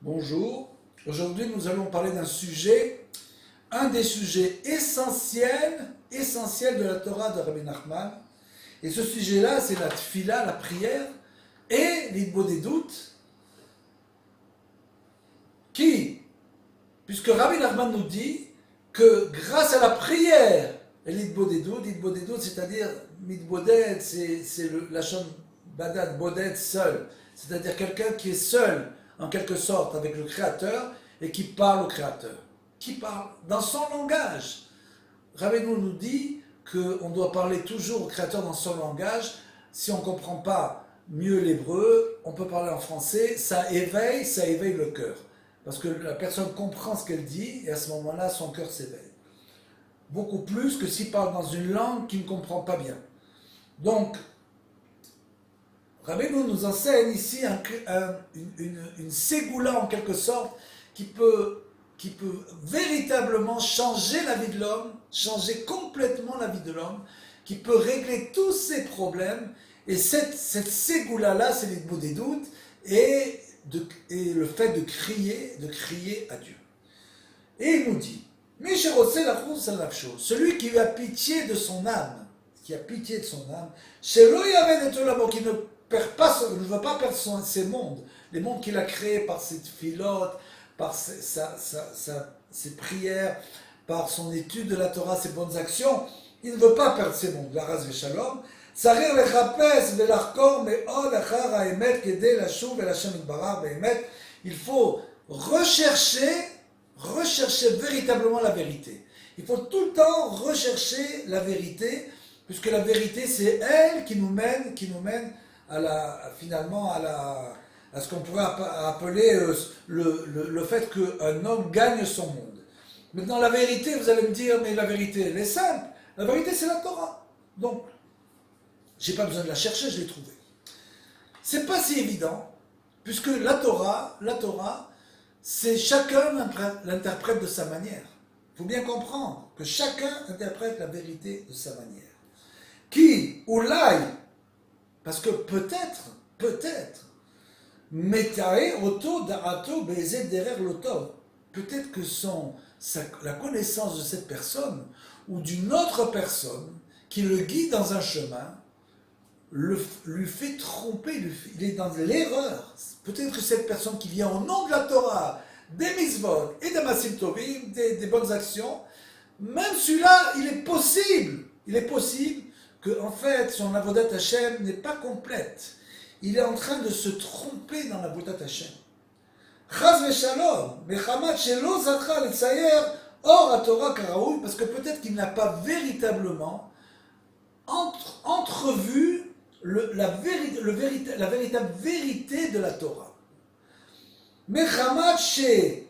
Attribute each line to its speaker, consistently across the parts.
Speaker 1: Bonjour, aujourd'hui nous allons parler d'un sujet, un des sujets essentiels de la Torah de Rabbi Nachman. Et ce sujet-là, c'est la tfila, la prière, et l'idbodedut, qui, puisque Rabbi Nachman nous dit que grâce à la prière, et l'idbodedut, c'est-à-dire midboded, c'est la chambre badad, boded, seul, c'est-à-dire quelqu'un qui est seul, en quelque sorte, avec le Créateur, et qui parle au Créateur, qui parle dans son langage. Rabbeinu nous dit qu'on doit parler toujours au Créateur dans son langage. Si on ne comprend pas mieux l'hébreu, on peut parler en français, ça éveille le cœur. Parce que la personne comprend ce qu'elle dit, et à ce moment-là, son cœur s'éveille. Beaucoup plus que s'il parle dans une langue qu'il ne comprend pas bien. Donc, Rabbeinu nous enseigne ici une ségoula en quelque sorte qui peut véritablement changer la vie de l'homme, changer complètement la vie de l'homme, qui peut régler tous ses problèmes. Et cette ségoula-là, c'est les bodedut et le fait de crier à Dieu. Et il nous dit, celui qui a pitié de son âme, qui ne perd pas, ne veut pas perdre ses mondes, les mondes qu'il a créés par ses filotes, par ses prières, par son étude de la Torah, ses bonnes actions, il ne veut pas perdre ses mondes. La race Shalom. Il faut rechercher véritablement la vérité. Il faut tout le temps rechercher la vérité, puisque la vérité, c'est elle qui nous mène finalement à ce qu'on pourrait appeler le fait qu'un homme gagne son monde. Maintenant, la vérité, vous allez me dire, mais la vérité, elle est simple. La vérité, c'est la Torah. Donc, j'ai pas besoin de la chercher, je l'ai trouvée. C'est pas si évident, puisque la Torah, c'est chacun l'interprète de sa manière. Il faut bien comprendre que chacun interprète la vérité de sa manière. Qui, ou l'aille, parce que peut-être, Metae auto darato baiser derrière l'auto. Peut-être que la connaissance de cette personne ou d'une autre personne qui le guide dans un chemin lui fait tromper, il est dans l'erreur. Peut-être que cette personne qui vient au nom de la Torah, des mitzvot et des masim tovim, des bonnes actions, même celui-là, il est possible que en fait son avodat Hashem n'est pas complète. Il est en train de se tromper dans l'avodat Hashem. Chaz v'shalom, mechamat shelo zachar letzayer or haTorah karaoui, parce que peut-être qu'il n'a pas véritablement entrevu la véritable vérité de la Torah. Mechamat she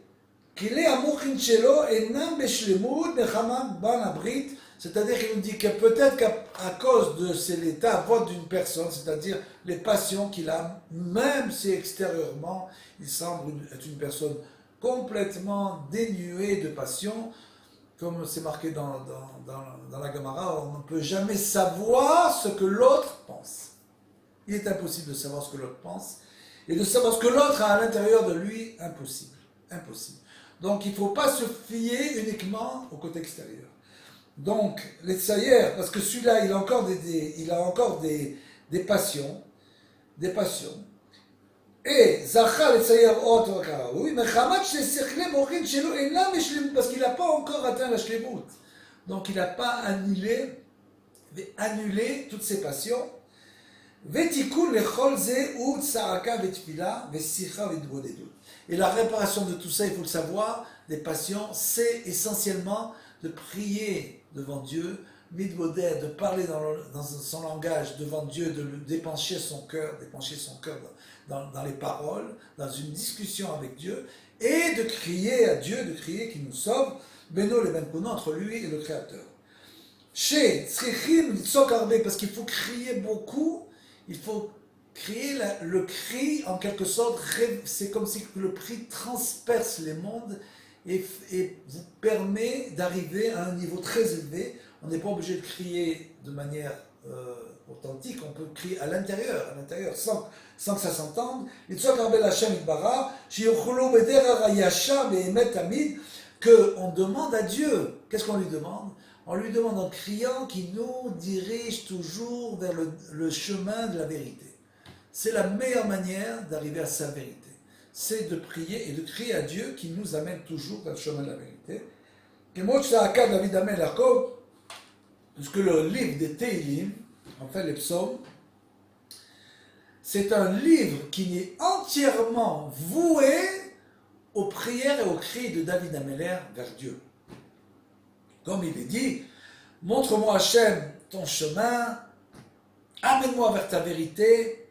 Speaker 1: kile amochin shelo enam beshlemut mechamat ban abrit. C'est-à-dire qu'il nous dit que peut-être qu'à cause de l'état d'une personne, c'est-à-dire les passions qu'il a, même si extérieurement il semble être une personne complètement dénuée de passion, comme c'est marqué dans la Gemara, on ne peut jamais savoir ce que l'autre pense. Il est impossible de savoir ce que l'autre pense, et de savoir ce que l'autre a à l'intérieur de lui, impossible. Donc il ne faut pas se fier uniquement au côté extérieur. Donc, les tsayer, parce que celui-là, il a encore des passions, et Zachar les tsayer autre karaoui, mais Chamat shesechle mochin shelo enam meshlim, parce qu'il n'a pas encore atteint la shlemut. Donc, il n'a pas annulé toutes ses passions. Vetikul lechol ze u tzaraka vetfila vesicha vedbodedut. Et la réparation de tout ça, il faut le savoir, des passions, c'est essentiellement de prier devant Dieu, midboder, de parler dans son langage devant Dieu, de dépenser son cœur dans les paroles, dans une discussion avec Dieu, et de crier à Dieu, de crier qu'il nous sauve, beno le benkuno, entre lui et le Créateur. Chez tzrichim litzok arbe, parce qu'il faut crier beaucoup, il faut crier le cri en quelque sorte, c'est comme si le cri transperce les mondes et vous permet d'arriver à un niveau très élevé. On n'est pas obligé de crier de manière authentique, on peut crier à l'intérieur, sans que ça s'entende. Litzok Arbel Hashem Itbara, Shiyochulu Bederar Hayasha Be'emet Tamid, qu'on demande à Dieu. Qu'est-ce qu'on lui demande? On lui demande en criant qu'il nous dirige toujours vers le chemin de la vérité. C'est la meilleure manière d'arriver à sa vérité. C'est de prier et de crier à Dieu qui nous amène toujours vers le chemin de la vérité. Et moi, je David Amel Jacob, parce que le livre des Teilim, en fait les psaumes, c'est un livre qui est entièrement voué aux prières et aux cris de David Ameller vers Dieu. Comme il est dit, montre-moi Hachem ton chemin, amène-moi vers ta vérité,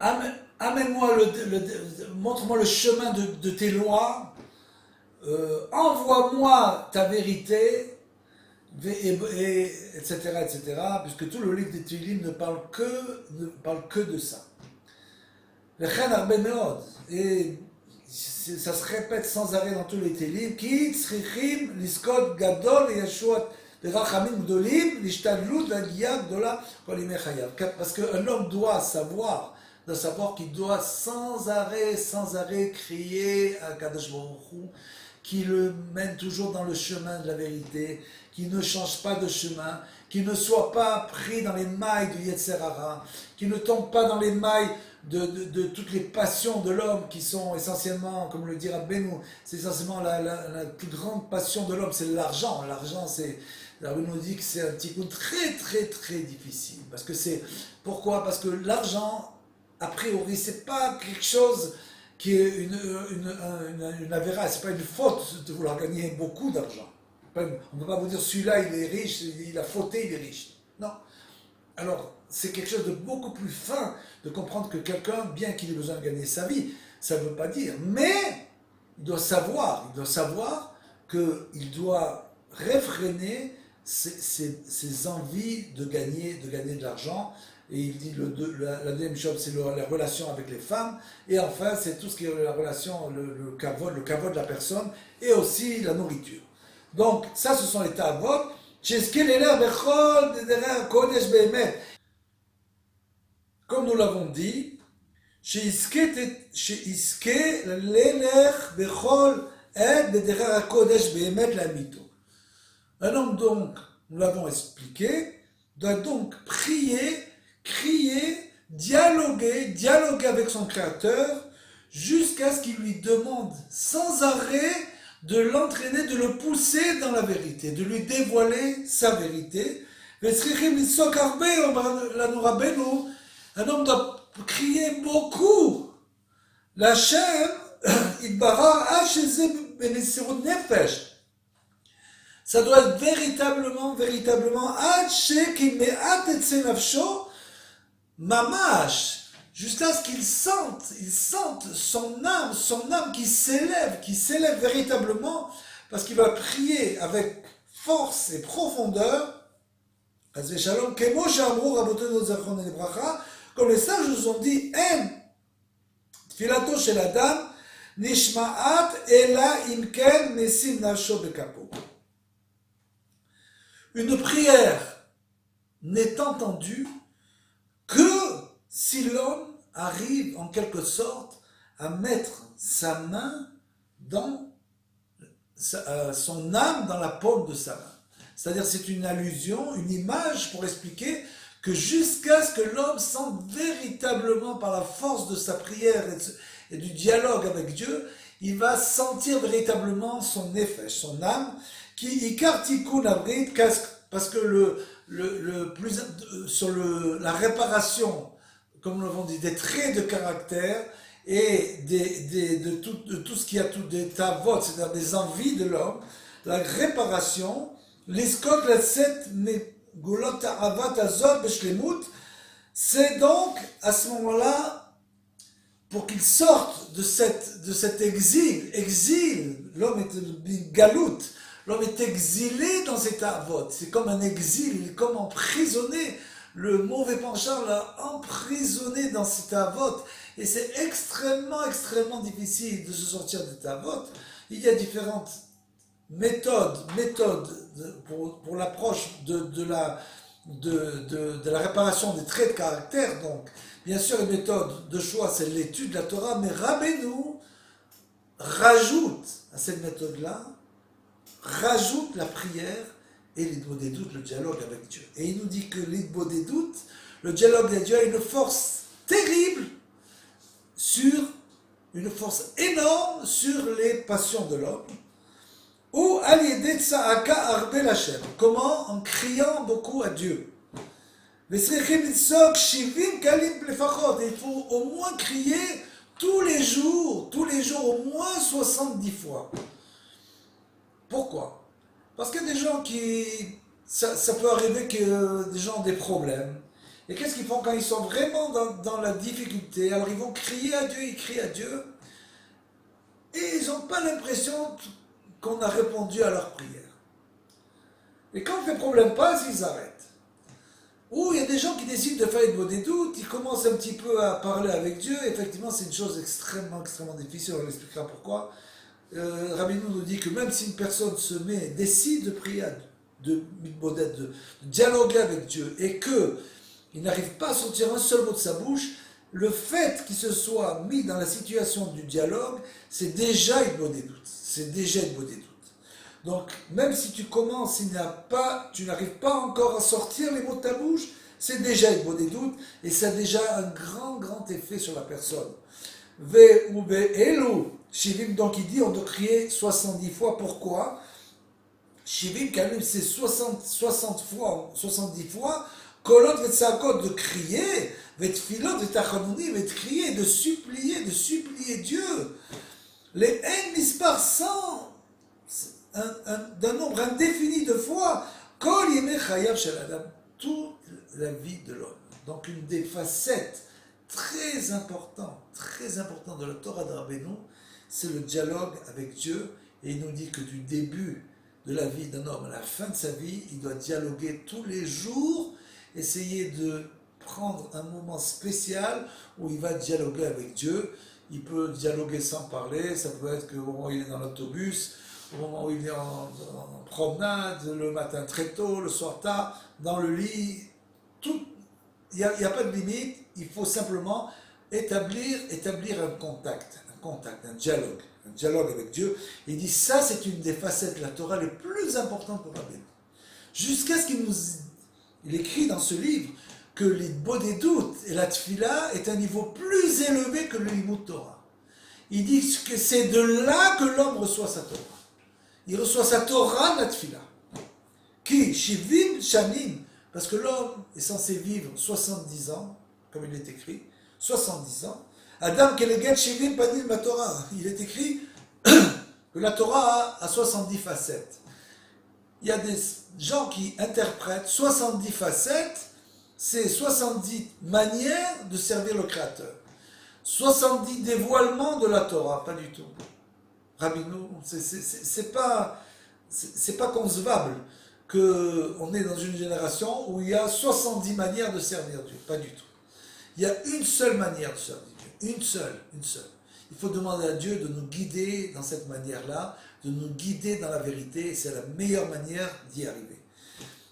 Speaker 1: amène-moi montre-moi le chemin de tes lois, envoie-moi ta vérité, etc., etc., puisque tout le livre des Teilim ne parle que de ça. Le Chen Arbe Meod, et ça se répète sans arrêt dans tous les Teilim, Ki tzrichim liskot gadol yeshuot berachamim gdolim lishtadlut v'agia gdola kol yimei chayav. Parce qu'un homme doit savoir qu'il doit sans arrêt crier à Kadosh Baruch Hu, qui le mène toujours dans le chemin de la vérité, qui ne change pas de chemin, qui ne soit pas pris dans les mailles du Yetzer Hara, qui ne tombe pas dans les mailles de toutes les passions de l'homme qui sont essentiellement, comme le dit Rabbeinu, c'est essentiellement la plus grande passion de l'homme, c'est l'argent. L'argent, c'est, Rabbeinu dit que c'est un petit coup très très très difficile. Parce que c'est, pourquoi? Parce que l'argent, a priori, c'est pas quelque chose qui est une avéra, c'est pas une faute de vouloir gagner beaucoup d'argent. On ne peut pas vous dire celui-là il est riche, il a fauté, il est riche. Non. Alors, c'est quelque chose de beaucoup plus fin de comprendre que quelqu'un, bien qu'il ait besoin de gagner sa vie, ça ne veut pas dire. Mais il doit savoir qu'il doit réfréner ses envies de gagner de l'argent. Et il dit la deuxième chose, c'est la relation avec les femmes. Et enfin, c'est tout ce qui est la relation, le kavod de la personne, et aussi la nourriture. Donc, ça, ce sont les ta'avot. Comme nous l'avons dit, un homme donc, nous l'avons expliqué, doit donc prier, dialoguer avec son Créateur, jusqu'à ce qu'il lui demande sans arrêt de l'entraîner, de le pousser dans la vérité, de lui dévoiler sa vérité. Un homme doit crier beaucoup. L'Hachem, ça doit être véritablement, mamash, jusqu'à ce qu'il sente son âme qui s'élève véritablement, parce qu'il va prier avec force et profondeur. Comme les sages nous ont dit, Tfilato shel Adam, nishma'at ela imken nesim nafsho bekapo. Une prière n'est entendue que si l'homme arrive en quelque sorte à mettre sa main dans son âme dans la paume de sa main. C'est-à-dire c'est une allusion, une image pour expliquer que jusqu'à ce que l'homme sente véritablement par la force de sa prière et du dialogue avec Dieu, il va sentir véritablement son effet, son âme, qui ikartikun abrit, parce que la réparation, comme nous l'avons dit, des traits de caractère et de tout ce qui a des tavot, c'est-à-dire des envies de l'homme, la réparation, l'iskot l'set megulot avat azot b'shlemut, c'est donc à ce moment-là, pour qu'il sorte de cet exil, l'homme est galout, l'homme est exilé dans cet avot, c'est comme un exil, il est comme emprisonné, le mauvais penchant l'a emprisonné dans cet avot, et c'est extrêmement difficile de se sortir de cet avot. Il y a différentes méthodes pour l'approche de de la réparation des traits de caractère. Donc, bien sûr, une méthode de choix, c'est l'étude de la Torah, mais Rabbeinu rajoute à cette méthode-là, rajoute la prière et l'idbo des doutes, le dialogue avec Dieu. Et il nous dit que l'idbo des doutes, le dialogue avec Dieu a une force terrible une force énorme sur les passions de l'homme. Ou al-yedeh tza'aka arbe l'Hashem. Comment? En criant beaucoup à Dieu. Il faut au moins crier tous les jours au moins 70 fois. Pourquoi? Parce qu'il y a des gens qui... Ça peut arriver que des gens ont des problèmes. Et qu'est-ce qu'ils font quand ils sont vraiment dans la difficulté? Alors ils vont crier à Dieu, ils crient à Dieu. Et ils n'ont pas l'impression qu'on a répondu à leur prière. Et quand les problèmes passent, ils arrêtent. Ou il y a des gens qui décident de faire une des doutes, ils commencent un petit peu à parler avec Dieu. Effectivement, c'est une chose extrêmement difficile, on l'expliquera pourquoi. Rabbeinu nous dit que même si une personne décide de prier, de dialoguer avec Dieu, et qu'il n'arrive pas à sortir un seul mot de sa bouche, le fait qu'il se soit mis dans la situation du dialogue, c'est déjà une bonne doute. C'est déjà une bonne doute. Donc, même si tu commences, tu n'arrives pas encore à sortir les mots de ta bouche, c'est déjà une bonne doute, et ça a déjà un grand effet sur la personne. Ve ou be elu, Shivim, donc il dit, on doit crier 70 fois. Pourquoi? Shivim, quand même, c'est 60 fois, 70 fois, kolot vetsakot, de crier, vetfilot vetachanonim, de crier, de supplier Dieu. Les haines mispar 100, d'un nombre indéfini de fois, kol yemei chayav shel adam, toute la vie de l'homme. Donc une des facettes très importantes de la Torah de Rabbeinu, c'est le dialogue avec Dieu. Et il nous dit que du début de la vie d'un homme à la fin de sa vie, il doit dialoguer tous les jours, essayer de prendre un moment spécial où il va dialoguer avec Dieu. Il peut dialoguer sans parler, ça peut être qu'au moment où il est dans l'autobus, au moment où il est en promenade, le matin très tôt, le soir tard, dans le lit, il n'y a pas de limite, il faut simplement établir un contact, un dialogue avec Dieu. Il dit ça, c'est une des facettes de la Torah les plus importantes pour Rabbeinu. Jusqu'à ce il écrit dans ce livre que les des doutes et la tfila est un niveau plus élevé que le limud Torah. Il dit que c'est de là que l'homme reçoit sa Torah. Il reçoit sa Torah, la tfila. Qui? Shivim shanim. Parce que l'homme est censé vivre 70 ans, comme il est écrit, 70 ans. Adam Keleget Shivim Panim la Torah. Il est écrit que la Torah a 70 facettes. Il y a des gens qui interprètent 70 facettes, c'est 70 manières de servir le Créateur. 70 dévoilements de la Torah, pas du tout. Rabbeinu, c'est pas concevable qu'on est dans une génération où il y a 70 manières de servir Dieu, pas du tout. Il y a une seule manière de servir Dieu, une seule. Il faut demander à Dieu de nous guider dans cette manière-là, de nous guider dans la vérité, et c'est la meilleure manière d'y arriver.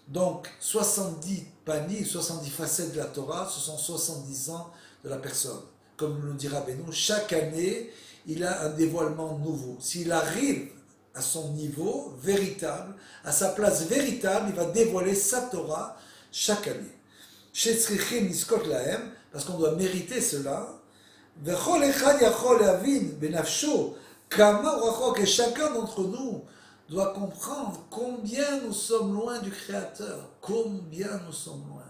Speaker 1: Donc, 70 paniers, 70 facettes de la Torah, ce sont 70 ans de la personne. Comme nous dira Rabbeinu, chaque année, il a un dévoilement nouveau. S'il arrive à son niveau véritable, à sa place véritable, il va dévoiler sa Torah chaque année. Chez Tzrichim Niskot Lahem, parce qu'on doit mériter cela, Vechol Echad Yachol Avin Benafsho, Kama Rachok, et chacun d'entre nous doit comprendre combien nous sommes loin du Créateur, combien nous sommes loin.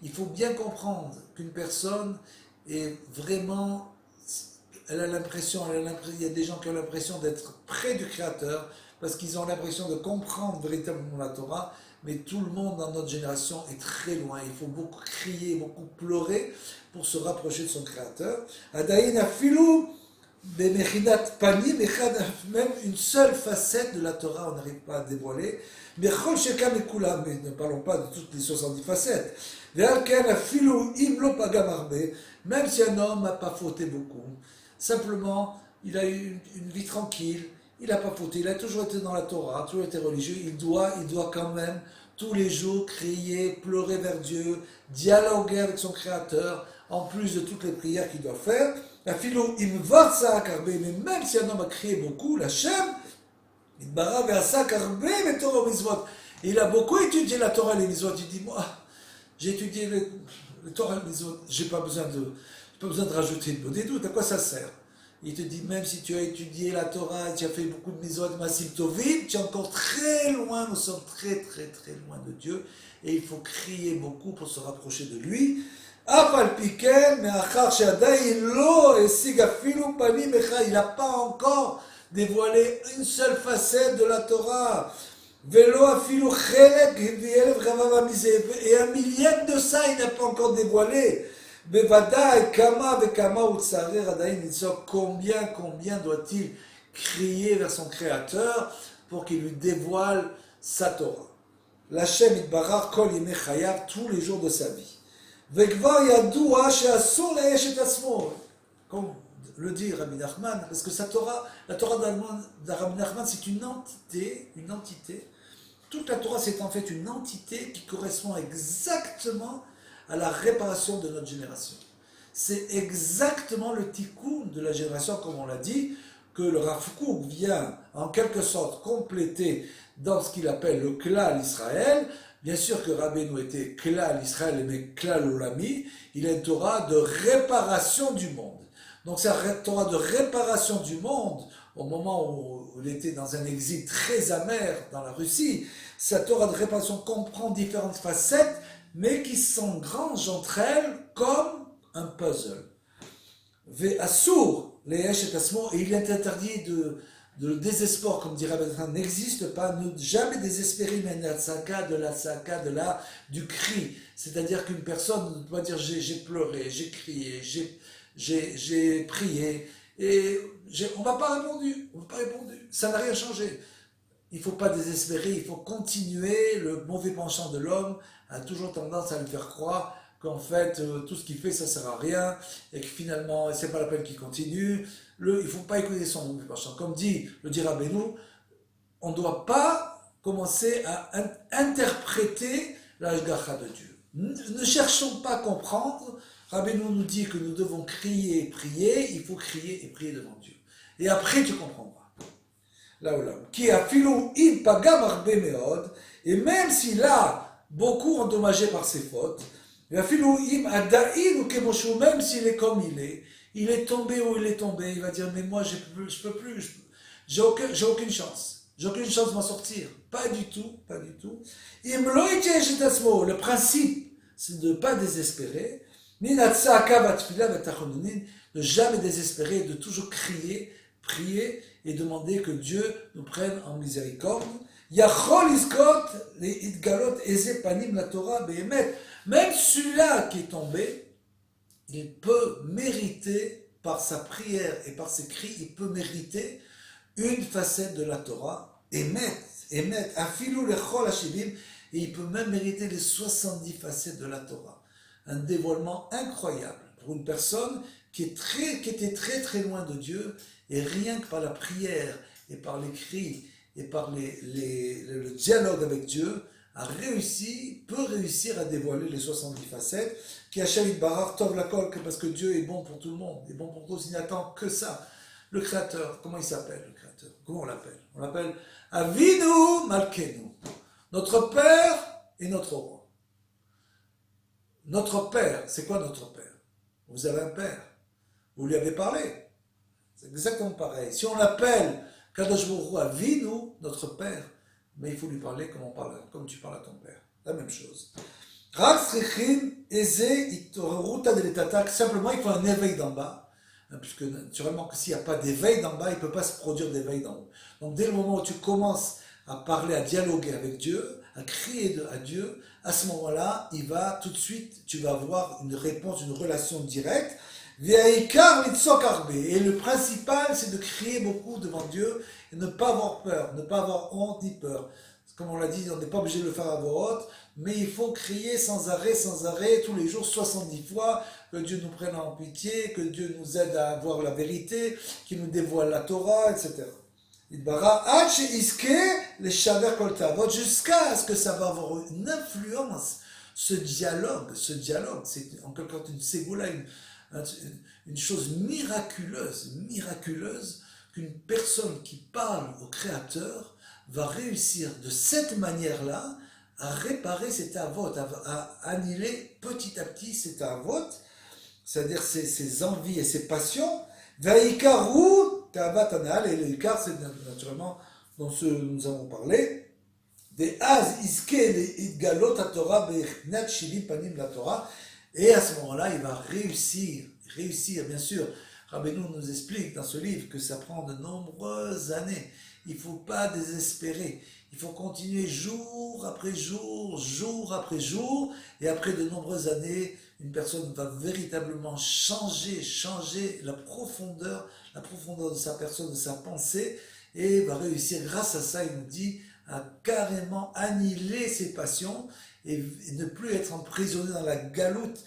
Speaker 1: Il faut bien comprendre qu'une personne est vraiment, il y a des gens qui ont l'impression d'être près du Créateur, parce qu'ils ont l'impression de comprendre véritablement la Torah, mais tout le monde dans notre génération est très loin. Il faut beaucoup crier, beaucoup pleurer pour se rapprocher de son Créateur. Adaïn afilou, même une seule facette de la Torah, on n'arrive pas à dévoiler. Mais ne parlons pas de toutes les 70 facettes. Même si un homme n'a pas fauté beaucoup, simplement, il a eu une vie tranquille, il n'a pas fauté, il a toujours été dans la Torah, toujours été religieux, il doit quand même tous les jours, crier, pleurer vers Dieu, dialoguer avec son Créateur, en plus de toutes les prières qu'il doit faire. La philo, il me va ça, mais même si un homme a crié beaucoup, la Shem, il a beaucoup étudié la Torah et les Mitzvot. Il dit, moi, j'ai étudié le Torah et les Mitzvot, j'ai pas besoin de rajouter de des doutes, à quoi ça sert? Il te dit, même si tu as étudié la Torah, tu as fait beaucoup de Mitzvot, Masim Tovim, tu es encore très loin, nous sommes très très très loin de Dieu, et il faut crier beaucoup pour se rapprocher de lui. Il n'a pas encore dévoilé une seule facette de la Torah. Et un millième de ça, il n'a pas encore dévoilé. Combien doit-il crier vers son Créateur pour qu'il lui dévoile sa Torah? L'Hashem Yitbarach kol yemei chayav, tous les jours de sa vie. Vekvar yadoua she'asur la'esh et asmo. Comme le dit Rabbi Nachman, parce que la Torah de Rabbi Nachman, c'est une entité. Toute la Torah, c'est en fait une entité qui correspond exactement à la réparation de notre génération. C'est exactement le tikkun de la génération, comme on l'a dit, que le Rav Kook vient en quelque sorte compléter dans ce qu'il appelle le Klal Israël. Bien sûr que Rabbeinu était Klal Israël, mais Klal Olami, il a une Torah de réparation du monde. Donc cette Torah de réparation du monde, au moment où il était dans un exil très amer dans la Russie, cette Torah de réparation comprend différentes facettes, mais qui s'engrangent entre elles comme un puzzle. Ve'asur le'esh et asmo, et il est interdit de le désespoir, comme dirait Rabbi, n'existe pas, ne jamais désespérer, mais du cri. C'est-à-dire qu'une personne ne doit dire j'ai pleuré, j'ai crié, j'ai prié, et on ne m'a pas répondu, ça n'a rien changé. Il ne faut pas désespérer, il faut continuer. Le mauvais penchant de l'homme a toujours tendance à lui faire croire qu'en fait, tout ce qu'il fait, ça ne sert à rien, et que finalement, ce n'est pas la peine qu'il continue. Il ne faut pas écouter son mauvais penchant. Comme le dit Rabbeinu, on ne doit pas commencer à interpréter la Hashgacha de Dieu. Ne cherchons pas à comprendre. Rabbeinu nous dit que nous devons crier et prier. Il faut crier et prier devant Dieu. Et après, tu comprendras. Là ou là. Qui a filou il pagam arbe meod, et même s'il a beaucoup endommagé par ses fautes, il a filou im adaïn ou kemoshu, même s'il est comme il est tombé où il est tombé, il va dire mais moi je peux plus, j'ai aucune chance de m'en sortir. Pas du tout. Le principe, c'est de ne pas désespérer, de jamais désespérer, de toujours crier, prier et demander que Dieu nous prenne en miséricorde. Même celui-là qui est tombé, il peut mériter, par sa prière et par ses cris, il peut mériter une facette de la Torah, afilou lechol hashivim, et il peut même mériter les 70 facettes de la Torah. Un dévoilement incroyable pour une personne qui était très très loin de Dieu, et rien que par la prière et par les cris et par le dialogue avec Dieu, peut réussir à dévoiler les 70 facettes, qui a Shavit Barar Tov Lakol, parce que Dieu est bon pour tout le monde, est bon pour tous, il n'attend que ça. Le Créateur, comment il s'appelle le Créateur? Comment on l'appelle? On l'appelle Avinu Malkenu, notre Père et notre Roi. Notre Père, c'est quoi notre Père? Vous avez un Père, vous lui avez parlé, c'est exactement pareil. Si on l'appelle Kadosh Baruch Hu Avinu, notre Père, mais il faut lui parler comme tu parles à ton père. La même chose. Simplement, il faut un éveil d'en bas, puisque naturellement, s'il n'y a pas d'éveil d'en bas, il ne peut pas se produire d'éveil d'en haut. Donc, dès le moment où tu commences à parler, à dialoguer avec Dieu, à crier à Dieu, à ce moment-là, tout de suite, tu vas avoir une réponse, une relation directe. Et le principal, c'est de crier beaucoup devant Dieu et ne pas avoir peur, ne pas avoir honte ni peur. Comme on l'a dit, on n'est pas obligé de le faire à voix haute, mais il faut crier sans arrêt, tous les jours, 70 fois, que Dieu nous prenne en pitié, que Dieu nous aide à voir la vérité, qu'il nous dévoile la Torah, etc. Jusqu'à ce que ça va avoir une influence, ce dialogue, c'est en quelque sorte une ségoula, une chose miraculeuse, qu'une personne qui parle au Créateur va réussir de cette manière-là à réparer cet avot, à annihiler petit à petit cet avot, c'est-à-dire ses envies et ses passions. Vaïkarou, Tabat Anal, et l'Ikar, c'est naturellement dans ce que nous avons parlé. Des Az Iske Idgalot à Torah, Be'echnat Shilim Panim la Torah. Et à ce moment-là, il va réussir, bien sûr. Rabbeinu nous explique dans ce livre que ça prend de nombreuses années. Il ne faut pas désespérer. Il faut continuer jour après jour, jour après jour. Et après de nombreuses années, une personne va véritablement changer la profondeur de sa personne, de sa pensée. Et va réussir, grâce à ça, il nous dit, à carrément annihiler ses passions et ne plus être emprisonné dans la galoute,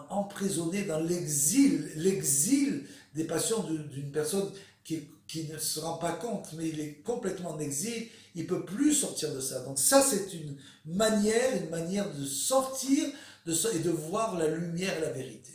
Speaker 1: emprisonné dans l'exil des passions d'une personne qui ne se rend pas compte, mais il est complètement en exil, il ne peut plus sortir de ça. Donc ça, c'est une manière de sortir et de voir la lumière et la vérité.